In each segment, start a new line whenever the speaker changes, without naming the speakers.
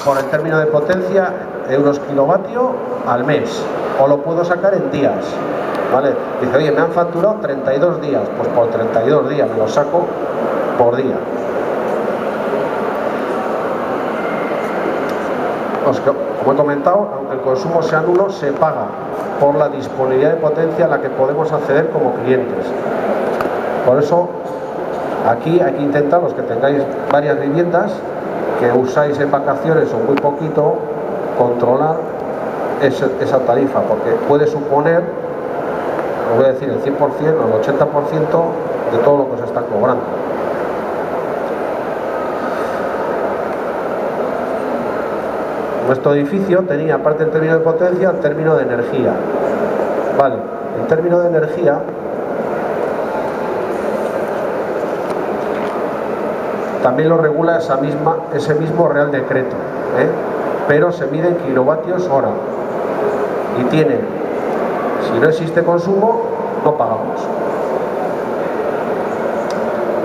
por el término de potencia, euros kilovatio al mes, o lo puedo sacar en días, ¿vale? Dice, oye, me han facturado 32 días, pues por 32 días me lo saco por día. Como he comentado, aunque el consumo sea nulo, se paga por la disponibilidad de potencia a la que podemos acceder como clientes. Por eso, aquí hay que intentar, los que tengáis varias viviendas, que usáis en vacaciones o muy poquito, controlar esa tarifa, porque puede suponer, os voy a decir, el 100% o el 80% de todo lo que os está cobrando. Nuestro edificio tenía, aparte del término de potencia, el término de energía. Vale, el término de energía también lo regula ese mismo Real Decreto, pero se mide en kilovatios hora y tiene, si no existe consumo, no pagamos.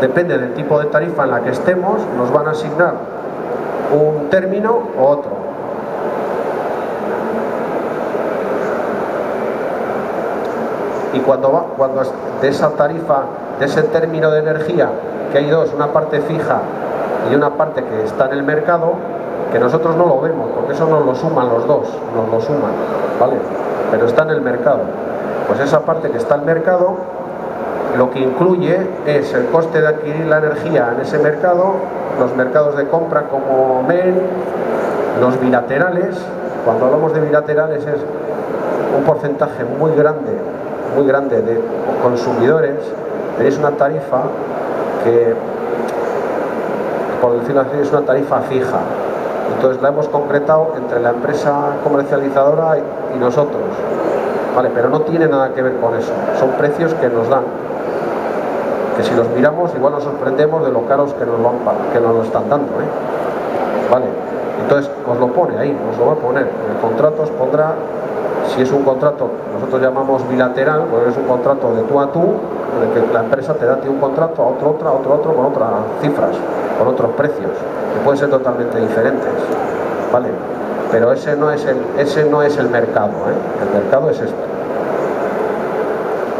Depende del tipo de tarifa en la que estemos, nos van a asignar un término o otro. Y cuando de esa tarifa, de ese término de energía, que hay dos, una parte fija y una parte que está en el mercado, que nosotros no lo vemos, porque eso nos lo suman los dos, nos lo suman, ¿vale? Pero está en el mercado. Pues esa parte que está en el mercado, lo que incluye es el coste de adquirir la energía en ese mercado, los mercados de compra como MEN, los bilaterales. Cuando hablamos de bilaterales es un porcentaje muy grande de consumidores. Tenéis una tarifa que, por decirlo así, es una tarifa fija. Entonces la hemos concretado entre la empresa comercializadora y nosotros, ¿vale? Pero no tiene nada que ver con eso. Son precios que nos dan, que si los miramos igual nos sorprendemos de lo caros que nos lo están dando, ¿vale? Entonces os lo pone ahí, os lo va a poner. En el contrato os pondrá, si es un contrato, nosotros llamamos bilateral, pues es un contrato de tú a tú, en el que la empresa te da a ti un contrato, a otro, con otras cifras, con otros precios, que pueden ser totalmente diferentes, ¿vale? Pero ese no es el mercado, el mercado es este.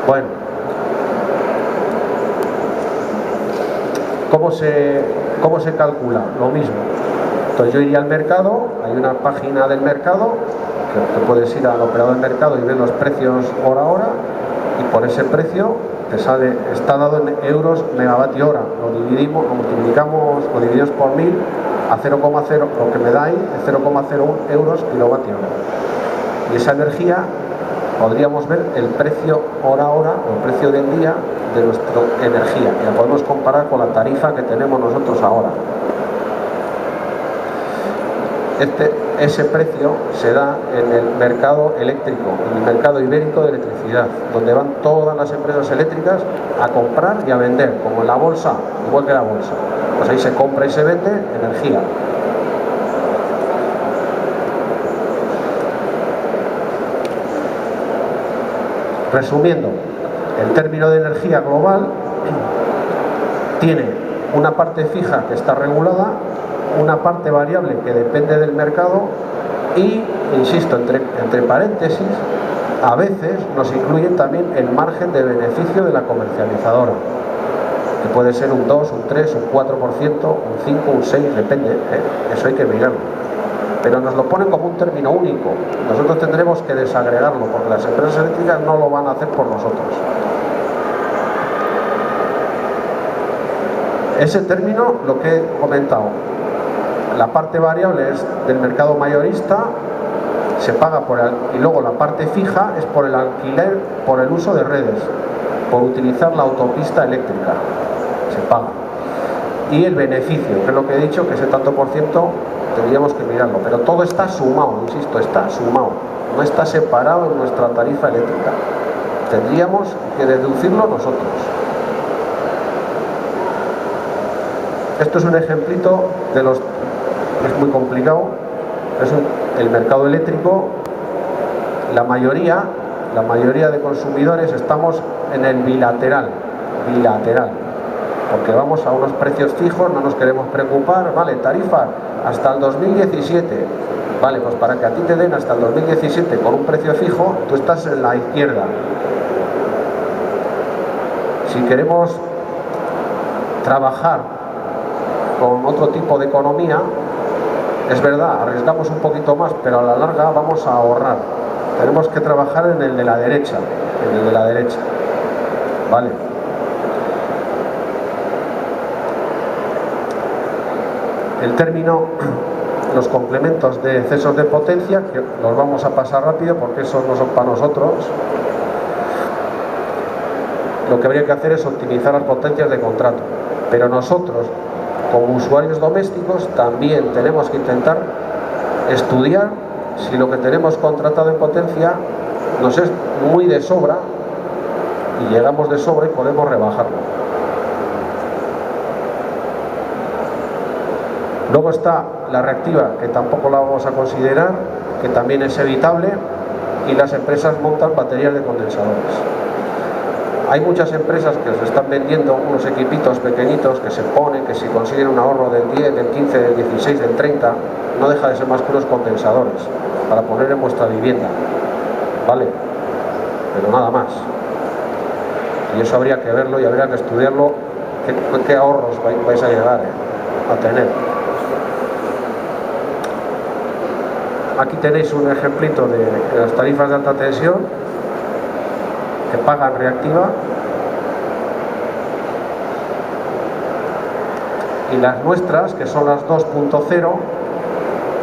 Bueno, ¿cómo se calcula? Lo mismo. Entonces yo iría al mercado, hay una página del mercado, que puedes ir al operador del mercado y ver los precios hora a hora, y por ese precio te sale, está dado en euros megavatio hora, lo dividimos, lo multiplicamos, lo dividimos por 1000 a 0,0, lo que me da ahí es 0,01 euros kilovatio hora. Y esa energía podríamos ver el precio hora a hora o el precio del día de nuestra energía, y la podemos comparar con la tarifa que tenemos nosotros ahora. Ese precio se da en el mercado eléctrico, en el mercado ibérico de electricidad, donde van todas las empresas eléctricas a comprar y a vender, como en la bolsa, igual que la bolsa. Pues ahí se compra y se vende energía. Resumiendo, el término de energía global tiene una parte fija que está regulada, una parte variable que depende del mercado y, insisto, entre paréntesis, a veces nos incluyen también el margen de beneficio de la comercializadora, que puede ser un 2, un 3, un 4%, un 5, un 6, depende, eso hay que mirarlo. Pero nos lo ponen como un término único. Nosotros tendremos que desagregarlo, porque las empresas eléctricas no lo van a hacer por nosotros. Ese término, lo que he comentado, la parte variable es del mercado mayorista, se paga y luego la parte fija es por el alquiler, por el uso de redes, por utilizar la autopista eléctrica, se paga. Y el beneficio, que es lo que he dicho, que ese tanto por ciento tendríamos que mirarlo, pero todo está sumado, insisto, está sumado, no está separado en nuestra tarifa eléctrica. Tendríamos que deducirlo nosotros. Esto es un ejemplito de los... es muy complicado, el mercado eléctrico, la mayoría de consumidores estamos en el bilateral, porque vamos a unos precios fijos, no nos queremos preocupar, vale, tarifa hasta el 2017. Vale, pues para que a ti te den hasta el 2017 con un precio fijo, tú estás en la izquierda. Si queremos trabajar con otro tipo de economía, es verdad, arriesgamos un poquito más, pero a la larga vamos a ahorrar. Tenemos que trabajar en el de la derecha, ¿vale? El término, los complementos de excesos de potencia, que los vamos a pasar rápido porque esos no son para nosotros. Lo que habría que hacer es optimizar las potencias de contrato, pero nosotros, como usuarios domésticos, también tenemos que intentar estudiar si lo que tenemos contratado en potencia nos es muy de sobra y llegamos de sobra y podemos rebajarlo. Luego está la reactiva, que tampoco la vamos a considerar, que también es evitable, y las empresas montan baterías de condensadores. Hay muchas empresas que os están vendiendo unos equipitos pequeñitos que se ponen, que si consiguen un ahorro del 10, del 15, del 16, del 30, no deja de ser más que unos condensadores para poner en vuestra vivienda, ¿vale? Pero nada más. Y eso habría que verlo y habría que estudiarlo, qué ahorros vais a llegar a tener. Aquí tenéis un ejemplito de las tarifas de alta tensión que pagan reactiva, y las nuestras, que son las 2.0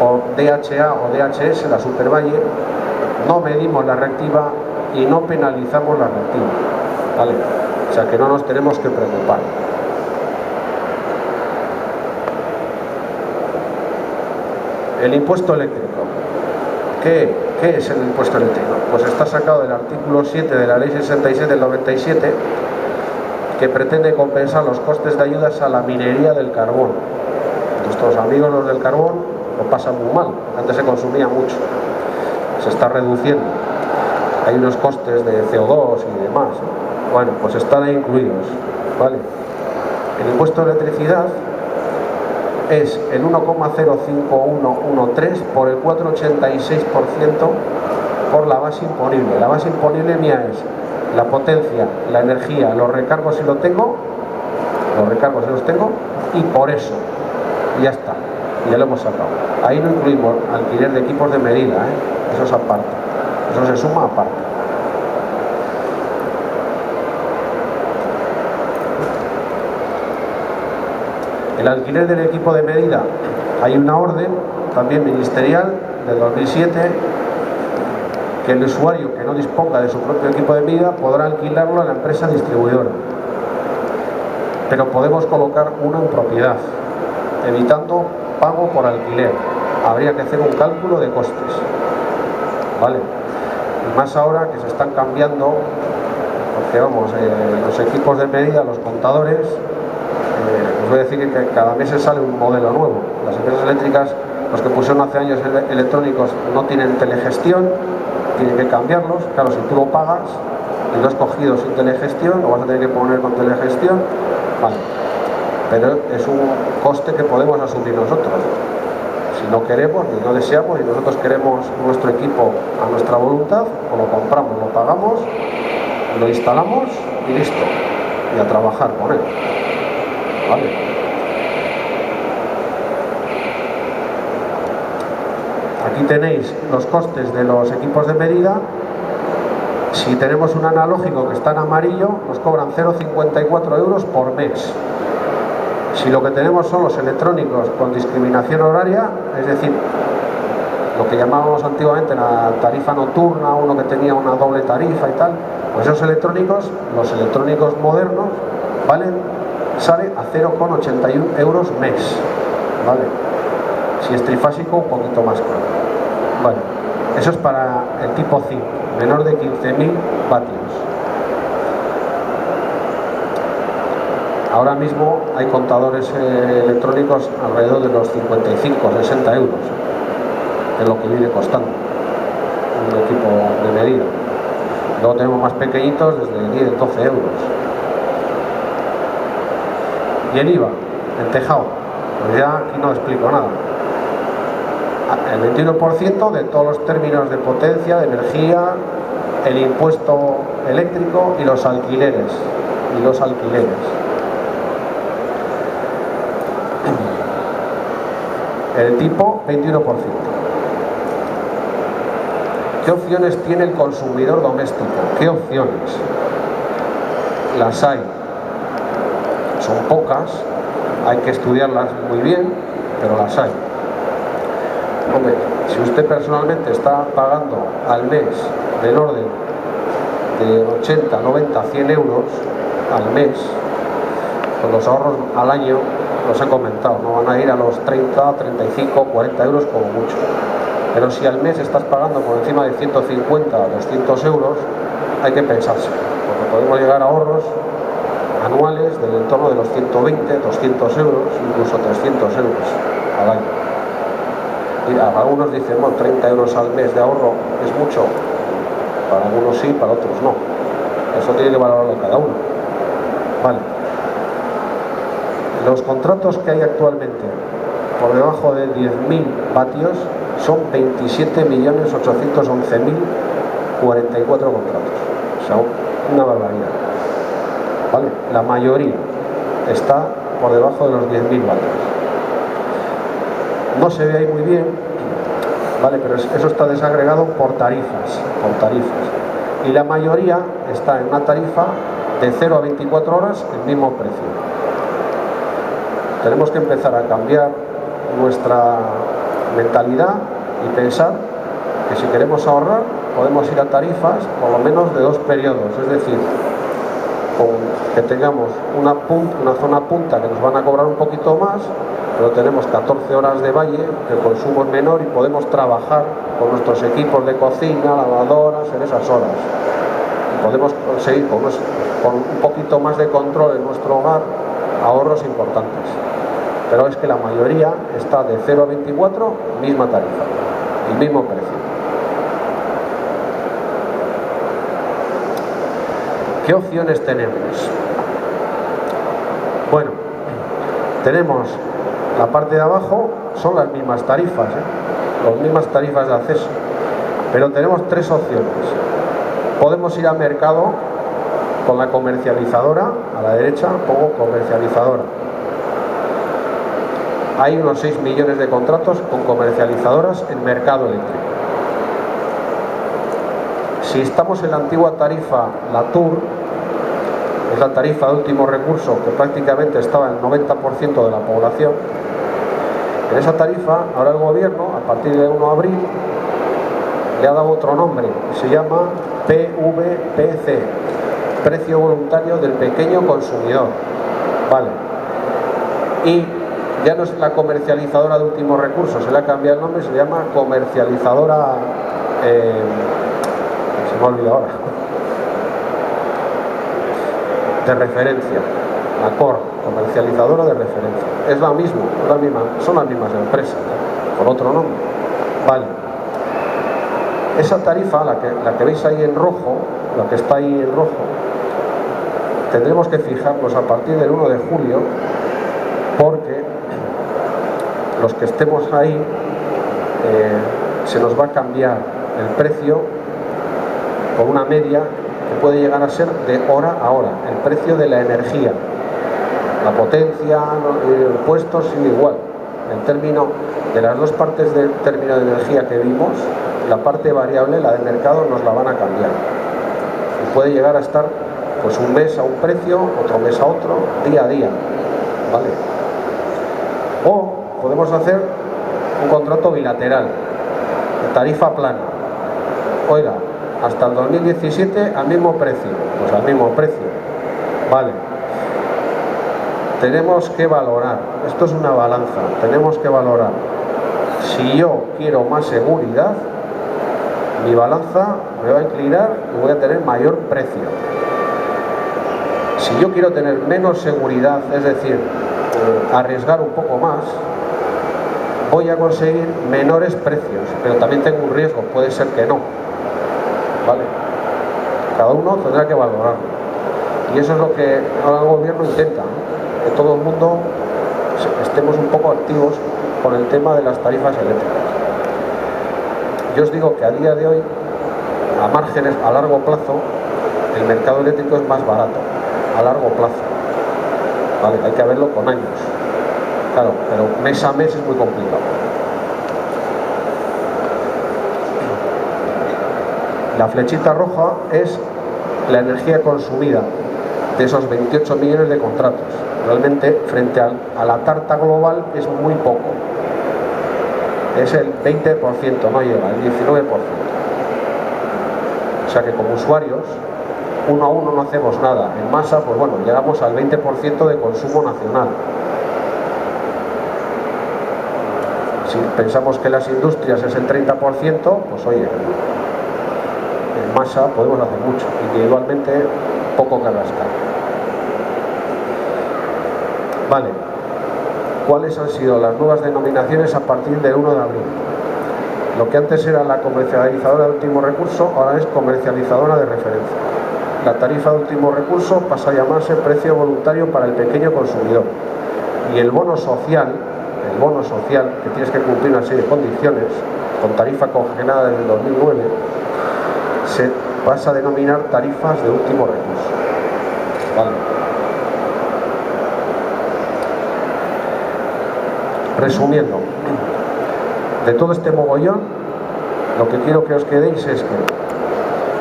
o DHA o DHS, la Supervalle, no medimos la reactiva y no penalizamos la reactiva, ¿vale? O sea que no nos tenemos que preocupar. El impuesto eléctrico. ¿Qué es el impuesto eléctrico? Pues está sacado del artículo 7 de la Ley 67 del 97, que pretende compensar los costes de ayudas a la minería del carbón. Nuestros amigos los del carbón lo pasan muy mal, antes se consumía mucho, se está reduciendo, hay unos costes de CO2 y demás, bueno, pues están ahí incluidos, ¿vale? El impuesto de electricidad es el 1,05113 por el 4,86% por la base imponible. La base imponible mía es la potencia, la energía, los recargos si los tengo, y por eso, ya está, ya lo hemos sacado. Ahí no incluimos alquiler de equipos de medida, eso es aparte, eso se suma aparte. El alquiler del equipo de medida, hay una orden también ministerial de 2007 que el usuario que no disponga de su propio equipo de medida podrá alquilarlo a la empresa distribuidora, pero podemos colocar uno en propiedad, evitando pago por alquiler. Habría que hacer un cálculo de costes, ¿vale? Y más ahora que se están cambiando, porque vamos, los equipos de medida, los contadores, os voy a decir que cada mes se sale un modelo nuevo. Las empresas eléctricas, los que pusieron hace años electrónicos, no tienen telegestión, tienen que cambiarlos. Claro, si tú lo pagas y lo has cogido sin telegestión, lo vas a tener que poner con telegestión, vale. Pero es un coste que podemos asumir nosotros. Si no queremos ni no deseamos y nosotros queremos nuestro equipo a nuestra voluntad, o lo compramos, lo pagamos, lo instalamos y listo. Y a trabajar con él. ¿Vale? Aquí tenéis los costes de los equipos de medida. Si tenemos un analógico que está en amarillo, nos cobran 0,54 euros por mes. Si lo que tenemos son los electrónicos con discriminación horaria, es decir, lo que llamábamos antiguamente la tarifa nocturna, uno que tenía una doble tarifa y tal, pues esos electrónicos, los electrónicos modernos, sale a 0,81 euros mes, ¿vale? Si es trifásico, un poquito más caro. Bueno, eso es para el tipo 5, menor de 15.000 vatios. Ahora mismo hay contadores electrónicos alrededor de los 55, 60 euros, es lo que viene costando un equipo de medida. Luego tenemos más pequeñitos desde 10, 12 euros. Y el IVA, el tejado, pues ya aquí no explico nada. el 21% de todos los términos de potencia, de energía, el impuesto eléctrico y los alquileres. El tipo 21%. ¿Qué opciones tiene el consumidor doméstico? ¿Qué opciones? Las hay. Son pocas, hay que estudiarlas muy bien, pero las hay. Hombre, si usted personalmente está pagando al mes del orden de 80, 90, 100 euros al mes, pues los ahorros al año los he comentado, no van a ir a los 30, 35, 40 euros como mucho. Pero si al mes estás pagando por encima de 150, 200 euros, hay que pensarse, porque podemos llegar a ahorros anuales del entorno de los 120, 200 euros, incluso 300 euros al año. Y algunos dicen, bueno, 30 euros al mes de ahorro es mucho. Para algunos sí, para otros no. Eso tiene que valorarlo cada uno. Vale. Los contratos que hay actualmente por debajo de 10.000 vatios son 27.811.044 contratos. O sea, una barbaridad. ¿Vale? La mayoría está por debajo de los 10.000 vatios. No se ve ahí muy bien, ¿vale? Pero eso está desagregado por tarifas. Y la mayoría está en una tarifa de 0 a 24 horas el mismo precio. Tenemos que empezar a cambiar nuestra mentalidad y pensar que si queremos ahorrar podemos ir a tarifas por lo menos de 2 periodos, es decir, que tengamos una zona punta que nos van a cobrar un poquito más, pero tenemos 14 horas de valle, el consumo es menor y podemos trabajar con nuestros equipos de cocina, lavadoras en esas horas. Y podemos conseguir con un poquito más de control en nuestro hogar ahorros importantes. Pero es que la mayoría está de 0 a 24, misma tarifa, el mismo precio. ¿Qué opciones tenemos? Bueno, tenemos la parte de abajo, son las mismas tarifas, las mismas tarifas de acceso, pero tenemos 3 opciones. Podemos ir al mercado con la comercializadora, a la derecha pongo comercializadora. Hay unos 6 millones de contratos con comercializadoras en mercado eléctrico. Si estamos en la antigua tarifa, la TUR, es la tarifa de último recurso que prácticamente estaba en el 90% de la población. En esa tarifa, ahora el gobierno, a partir del 1 de abril, le ha dado otro nombre, se llama PVPC, Precio Voluntario del Pequeño Consumidor. Vale. Y ya no es la comercializadora de último recurso, se le ha cambiado el nombre, se llama comercializadora, se me ha olvidado ahora, de referencia, la COR, comercializadora de referencia. Es la misma, son las mismas empresas, con otro nombre. Vale. Esa tarifa, la que veis ahí en rojo, la que está ahí en rojo, tendremos que fijarnos a partir del 1 de julio, porque los que estemos ahí se nos va a cambiar el precio por una media que puede llegar a ser de hora a hora, el precio de la energía, la potencia, el impuesto sigue igual. En término de las dos partes del término de energía que vimos, la parte variable, la del mercado, nos la van a cambiar. Y puede llegar a estar pues un mes a un precio, otro mes a otro, día a día, ¿vale? O podemos hacer un contrato bilateral, de tarifa plana. Oiga, hasta el 2017 al mismo precio, pues al mismo precio, vale. Tenemos que valorar, esto es una balanza, tenemos que valorar. Si yo quiero más seguridad, mi balanza me va a inclinar y voy a tener mayor precio. Si yo quiero tener menos seguridad, es decir, arriesgar un poco más, voy a conseguir menores precios, pero también tengo un riesgo, puede ser que no, ¿vale? Cada uno tendrá que valorarlo. Y eso es lo que ahora el gobierno intenta, ¿no? Que todo el mundo estemos un poco activos con el tema de las tarifas eléctricas. yo os digo que a día de hoy, a márgenes, a largo plazo, el mercado eléctrico es más barato, a largo plazo, ¿vale? Hay que verlo con años, claro, pero mes a mes es muy complicado. La flechita roja es la energía consumida de esos 28 millones de contratos. Realmente, frente a la tarta global, es muy poco. Es el 20%, no llega, el 19%. O sea que como usuarios, uno a uno no hacemos nada. En masa, pues bueno, llegamos al 20% de consumo nacional. Si pensamos que las industrias es el 30%, pues oye, en masa podemos hacer mucho. Individualmente, poco que rascar. Vale. ¿Cuáles han sido las nuevas denominaciones a partir del 1 de abril? Lo que antes era la comercializadora de último recurso, ahora es comercializadora de referencia. La tarifa de último recurso pasa a llamarse precio voluntario para el pequeño consumidor. Y el bono social, que tienes que cumplir una serie de condiciones, con tarifa congelada desde el 2009, se pasa a denominar tarifas de último recurso. ¿Vale? Resumiendo, de todo este mogollón, lo que quiero que os quedéis es que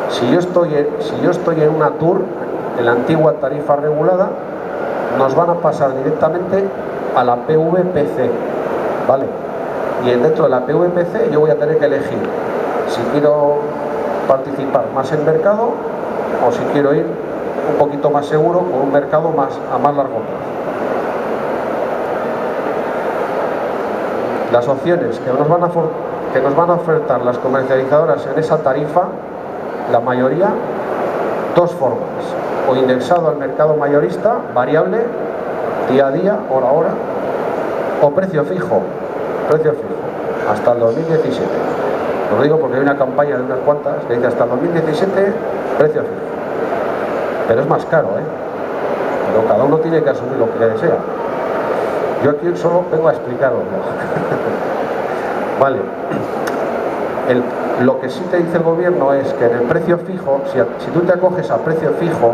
si yo estoy en una tour, en la antigua tarifa regulada, nos van a pasar directamente a la PVPC, ¿vale? Y dentro de la PVPC yo voy a tener que elegir si quiero participar más en mercado o si quiero ir un poquito más seguro con un mercado a más largo plazo. Las opciones que nos van a ofertar las comercializadoras en esa tarifa, la mayoría, dos formas: o indexado al mercado mayorista, variable, día a día, hora a hora, o precio fijo, hasta el 2017. Lo digo porque hay una campaña de unas cuantas que dice hasta el 2017, precio fijo. Pero es más caro, Pero cada uno tiene que asumir lo que desea. Yo aquí solo vengo a explicarlo. Vale. Lo que sí te dice el gobierno es que en el precio fijo, si tú te acoges a precio fijo,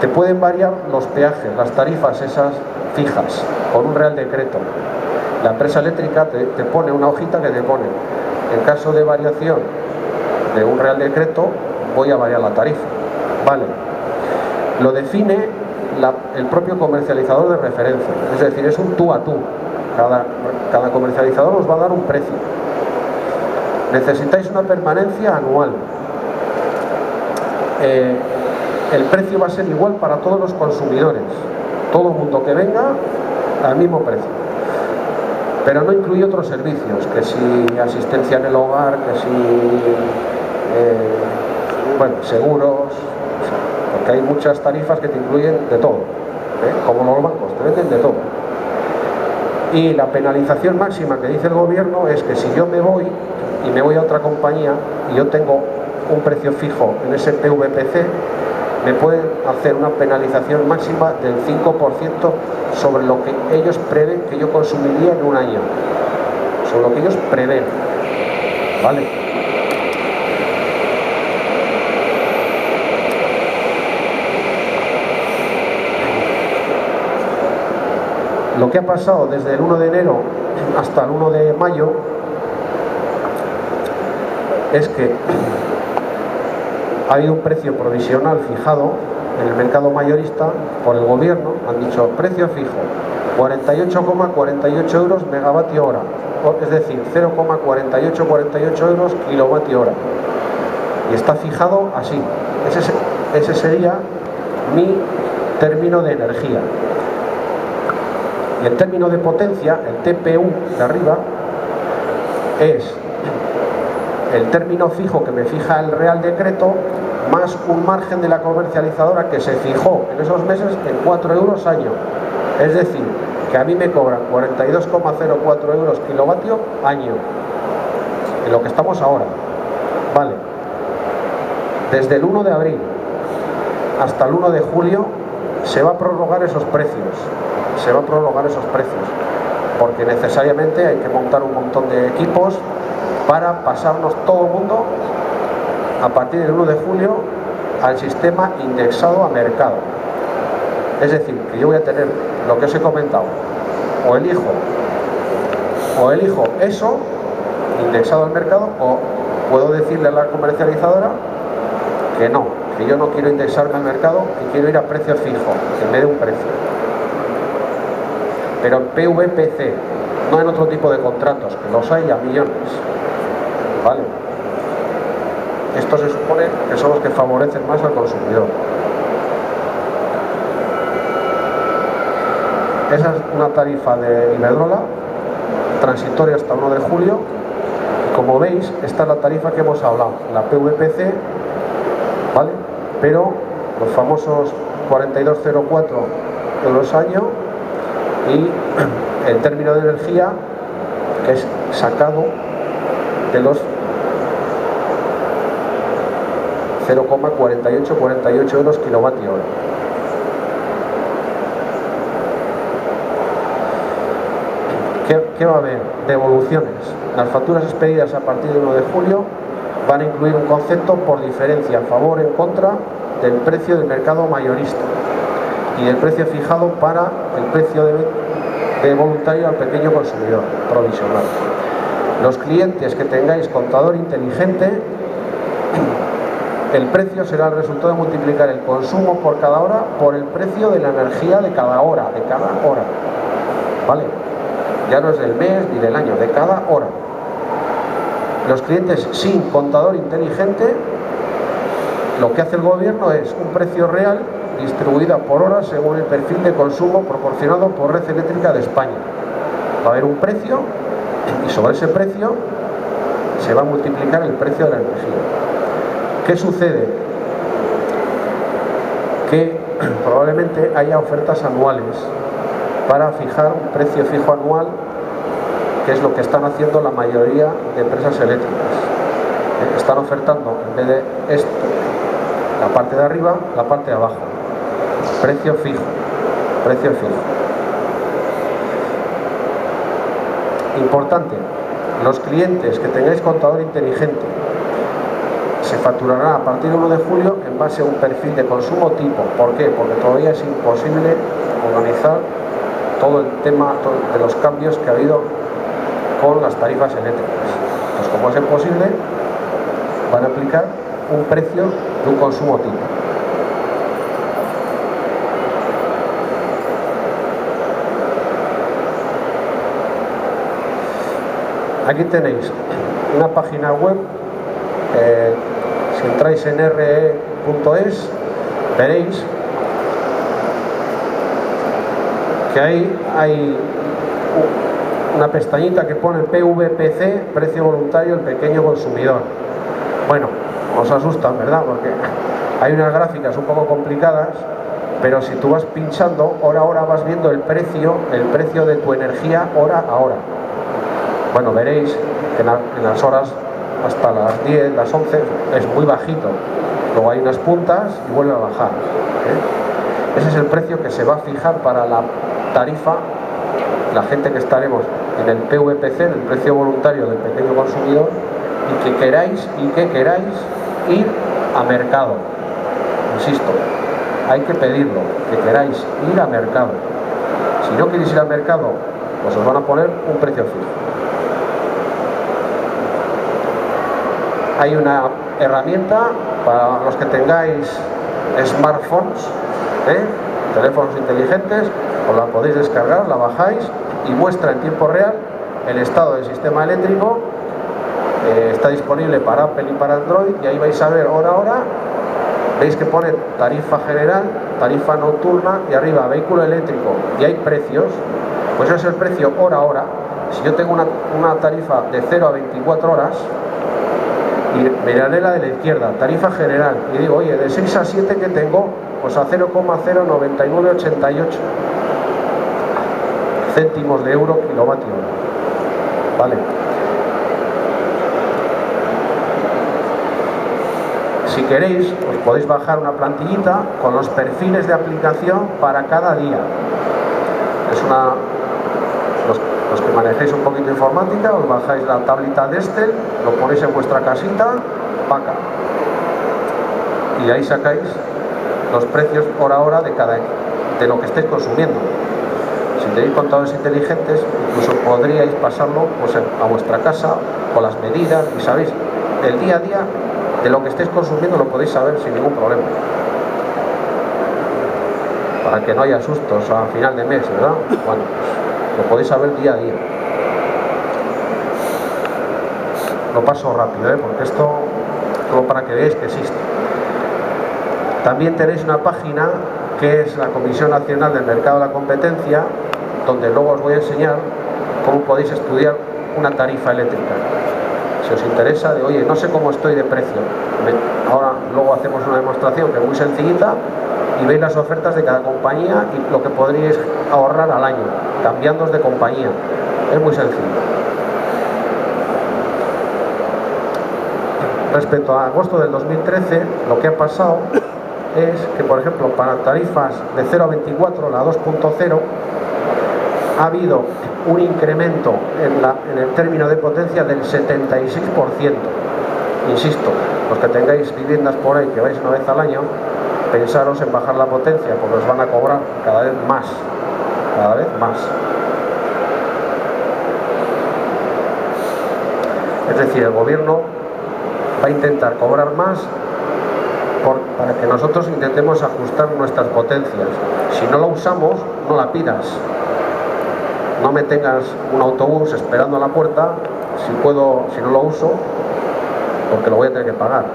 te pueden variar los peajes, las tarifas esas fijas, con un real decreto. La empresa eléctrica te pone una hojita que te pone: en caso de variación de un real decreto, voy a variar la tarifa. Vale. Lo define el propio comercializador de referencia, es decir, es un tú a tú. Cada comercializador os va a dar un precio. Necesitáis una permanencia anual. El precio va a ser igual para todos los consumidores, todo el mundo que venga al mismo precio, pero no incluye otros servicios, que si asistencia en el hogar, que si seguros, porque hay muchas tarifas que te incluyen de todo, como los bancos, te venden de todo. Y la penalización máxima que dice el gobierno es que si yo me voy a otra compañía y yo tengo un precio fijo en ese PVPC, me pueden hacer una penalización máxima del 5% sobre lo que ellos prevén que yo consumiría en un año, sobre lo que ellos prevén, ¿vale? Lo que ha pasado desde el 1 de enero hasta el 1 de mayo es que ha habido un precio provisional fijado en el mercado mayorista por el gobierno. Han dicho precio fijo, 48,48 euros megavatio hora, es decir, 0,4848 euros kilovatio hora. Y está fijado así. Ese sería mi término de energía. Y el término de potencia, el TPU de arriba, es el término fijo que me fija el Real Decreto, más un margen de la comercializadora que se fijó en esos meses en 4 euros año. Es decir, que a mí me cobran 42,04 euros kilovatio año, en lo que estamos ahora. Vale. Desde el 1 de abril hasta el 1 de julio se va a prorrogar esos precios. Porque necesariamente hay que montar un montón de equipos para pasarnos todo el mundo a partir del 1 de julio al sistema indexado a mercado. Es decir, que yo voy a tener lo que os he comentado, o elijo eso indexado al mercado, o puedo decirle a la comercializadora que no, que yo no quiero indexarme al mercado, que quiero ir a precio fijo, que me dé un precio. Pero en PVPC, no en otro tipo de contratos, que los hay a millones, ¿vale? Estos se supone que son los que favorecen más al consumidor. Esa es una tarifa de Iberdrola, transitoria hasta el 1 de julio. Como veis, esta es la tarifa que hemos hablado, la PVPC, ¿vale? Pero los famosos 42,04 euros año, y el término de energía, que es sacado de los 0,48 euros kilovatio hora. ¿Qué va a haber? Devoluciones. Las facturas expedidas a partir del 1 de julio van a incluir un concepto por diferencia a favor o en contra del precio del mercado mayorista y del precio fijado para el precio de voluntario al pequeño consumidor provisional. Los clientes que tengáis contador inteligente, el precio será el resultado de multiplicar el consumo por cada hora por el precio de la energía de cada hora, ¿vale? Ya no es del mes ni del año, de cada hora. Los clientes sin contador inteligente, lo que hace el gobierno es un precio real distribuida por hora según el perfil de consumo proporcionado por Red Eléctrica de España. Va a haber un precio y sobre ese precio se va a multiplicar el precio de la energía. ¿Qué sucede? Que probablemente haya ofertas anuales para fijar un precio fijo anual, que es lo que están haciendo la mayoría de empresas eléctricas. Están ofertando, en vez de esto, la parte de arriba, la parte de abajo. Precio fijo. Importante, los clientes que tengáis contador inteligente se facturará a partir del 1 de julio en base a un perfil de consumo tipo. ¿Por qué? Porque todavía es imposible organizar todo el tema de los cambios que ha habido con las tarifas eléctricas. Pues como es imposible, van a aplicar un precio de un consumo tipo. Aquí tenéis una página web, si entráis en re.es veréis que ahí hay una pestañita que pone PVPC, precio voluntario del pequeño consumidor. Bueno, os asustan, ¿verdad? Porque hay unas gráficas un poco complicadas, pero si tú vas pinchando hora a hora vas viendo el precio de tu energía hora a hora. Bueno, veréis que en las horas hasta las 10, las 11 es muy bajito, luego hay unas puntas y vuelve a bajar, ¿eh? Ese es el precio que se va a fijar para la tarifa, la gente que estaremos en el PVPC, en el precio voluntario del pequeño consumidor, y que queráis ir a mercado. Insisto, hay que pedirlo, que queráis ir a mercado. Si no queréis ir al mercado, pues os van a poner un precio fijo. Hay una herramienta para los que tengáis smartphones, teléfonos inteligentes, os la podéis descargar, la bajáis y muestra en tiempo real el estado del sistema eléctrico. Está disponible para Apple y para Android, y ahí vais a ver hora a hora, veis que pone tarifa general, tarifa nocturna y arriba vehículo eléctrico, y hay precios. Pues ese es el precio hora a hora. Si yo tengo una tarifa de 0 a 24 horas, y miraré la de la izquierda, tarifa general, y digo, oye, de 6 a 7 que tengo, pues a 0,09988 céntimos de euro kilovatio hora. Vale. Si queréis, os podéis bajar una plantillita con los perfiles de aplicación para cada día. Los que manejéis un poquito de informática, os bajáis la tablita de Excel, lo ponéis en vuestra casita, paca. Y ahí sacáis los precios por hora de lo que estéis consumiendo. Si tenéis contadores inteligentes, incluso podríais pasarlo pues, a vuestra casa con las medidas y sabéis el día a día de lo que estéis consumiendo, lo podéis saber sin ningún problema. Para que no haya sustos a final de mes, ¿verdad? Bueno, pues, lo podéis saber día a día. Lo paso rápido, porque esto solo para que veáis que existe. También tenéis una página que es la Comisión Nacional del Mercado de la Competencia, donde luego os voy a enseñar cómo podéis estudiar una tarifa eléctrica. Si os interesa, de oye, no sé cómo estoy de precio. Ahora luego hacemos una demostración que es muy sencillita y veis las ofertas de cada compañía y lo que podríais ahorrar al año, cambiándoos de compañía. Es muy sencillo. Respecto a agosto del 2013, lo que ha pasado es que, por ejemplo, para tarifas de 0 a 24, la 2.0, ha habido un incremento en el término de potencia del 76%. Insisto, los que tengáis viviendas por ahí que vais una vez al año, pensaros en bajar la potencia, porque os van a cobrar cada vez más. Cada vez más. Es decir, el gobierno va a intentar cobrar más para que nosotros intentemos ajustar nuestras potencias. Si no lo usamos, no la pidas. No me tengas un autobús esperando a la puerta si no lo uso, porque lo voy a tener que pagar.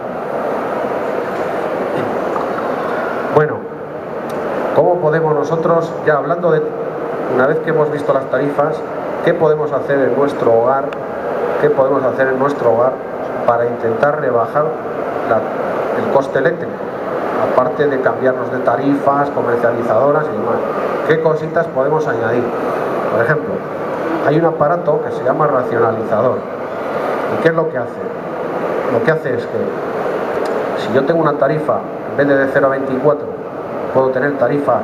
Bueno, ¿cómo podemos nosotros, ya hablando de, una vez que hemos visto las tarifas, qué podemos hacer en nuestro hogar? ¿Qué podemos hacer en nuestro hogar para intentar rebajar el coste eléctrico? Aparte de cambiarnos de tarifas, comercializadoras y demás. ¿Qué cositas podemos añadir? Por ejemplo, hay un aparato que se llama racionalizador. ¿Y qué es lo que hace? Lo que hace es que si yo tengo una tarifa, en vez de 0 a 24, puedo tener tarifa,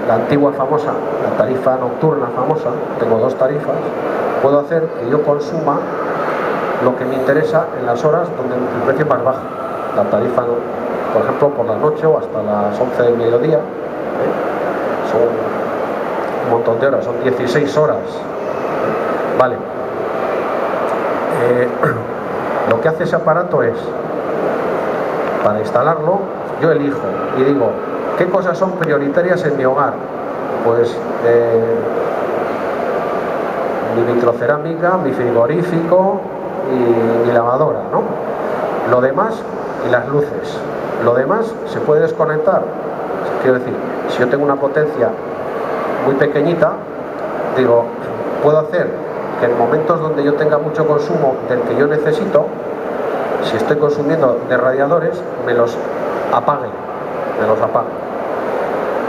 la antigua famosa, la tarifa nocturna famosa, tengo dos tarifas, puedo hacer que yo consuma lo que me interesa en las horas donde el precio es más bajo. La tarifa, por ejemplo, por la noche o hasta las 11 del mediodía, son un montón de horas, son 16 horas. Vale. Lo que hace ese aparato es, para instalarlo, yo elijo y digo, ¿qué cosas son prioritarias en mi hogar? Pues mi vitrocerámica, mi frigorífico y mi lavadora, ¿no? Lo demás, y las luces. Lo demás se puede desconectar. Quiero decir, si yo tengo una potencia muy pequeñita, digo, puedo hacer que en momentos donde yo tenga mucho consumo del que yo necesito, si estoy consumiendo de radiadores, me los apague.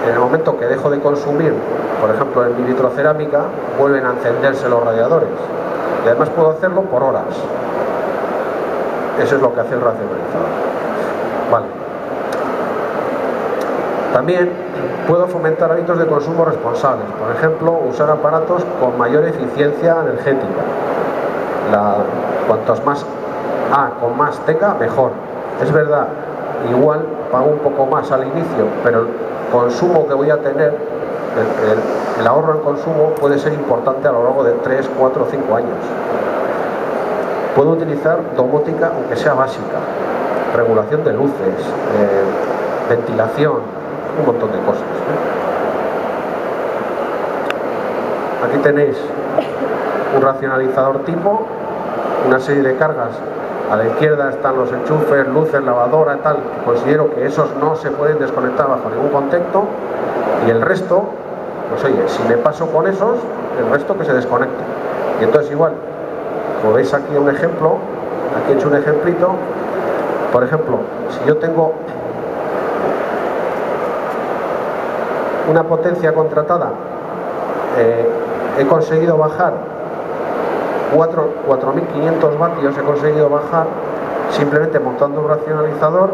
En el momento que dejo de consumir, por ejemplo en mi vitrocerámica, vuelven a encenderse los radiadores. Y además puedo hacerlo por horas. Eso es lo que hace el racionalizador. Vale. También puedo fomentar hábitos de consumo responsables. Por ejemplo, usar aparatos con mayor eficiencia energética. Cuantos más con más tenga, mejor. Es verdad, igual pago un poco más al inicio, pero el consumo que voy a tener, el ahorro en consumo puede ser importante a lo largo de 3, 4 o 5 años. Puedo utilizar domótica, aunque sea básica, regulación de luces, ventilación, un montón de cosas. Aquí tenéis un racionalizador tipo, una serie de cargas. A la izquierda están los enchufes, luces, lavadora, tal. Considero que esos no se pueden desconectar bajo ningún contexto. Y el resto, pues oye, si me paso con esos, el resto que se desconecte. Y entonces igual, como veis aquí un ejemplo, aquí he hecho un ejemplito. Por ejemplo, si yo tengo una potencia contratada, he conseguido bajar 4.500 vatios, he conseguido bajar simplemente montando un racionalizador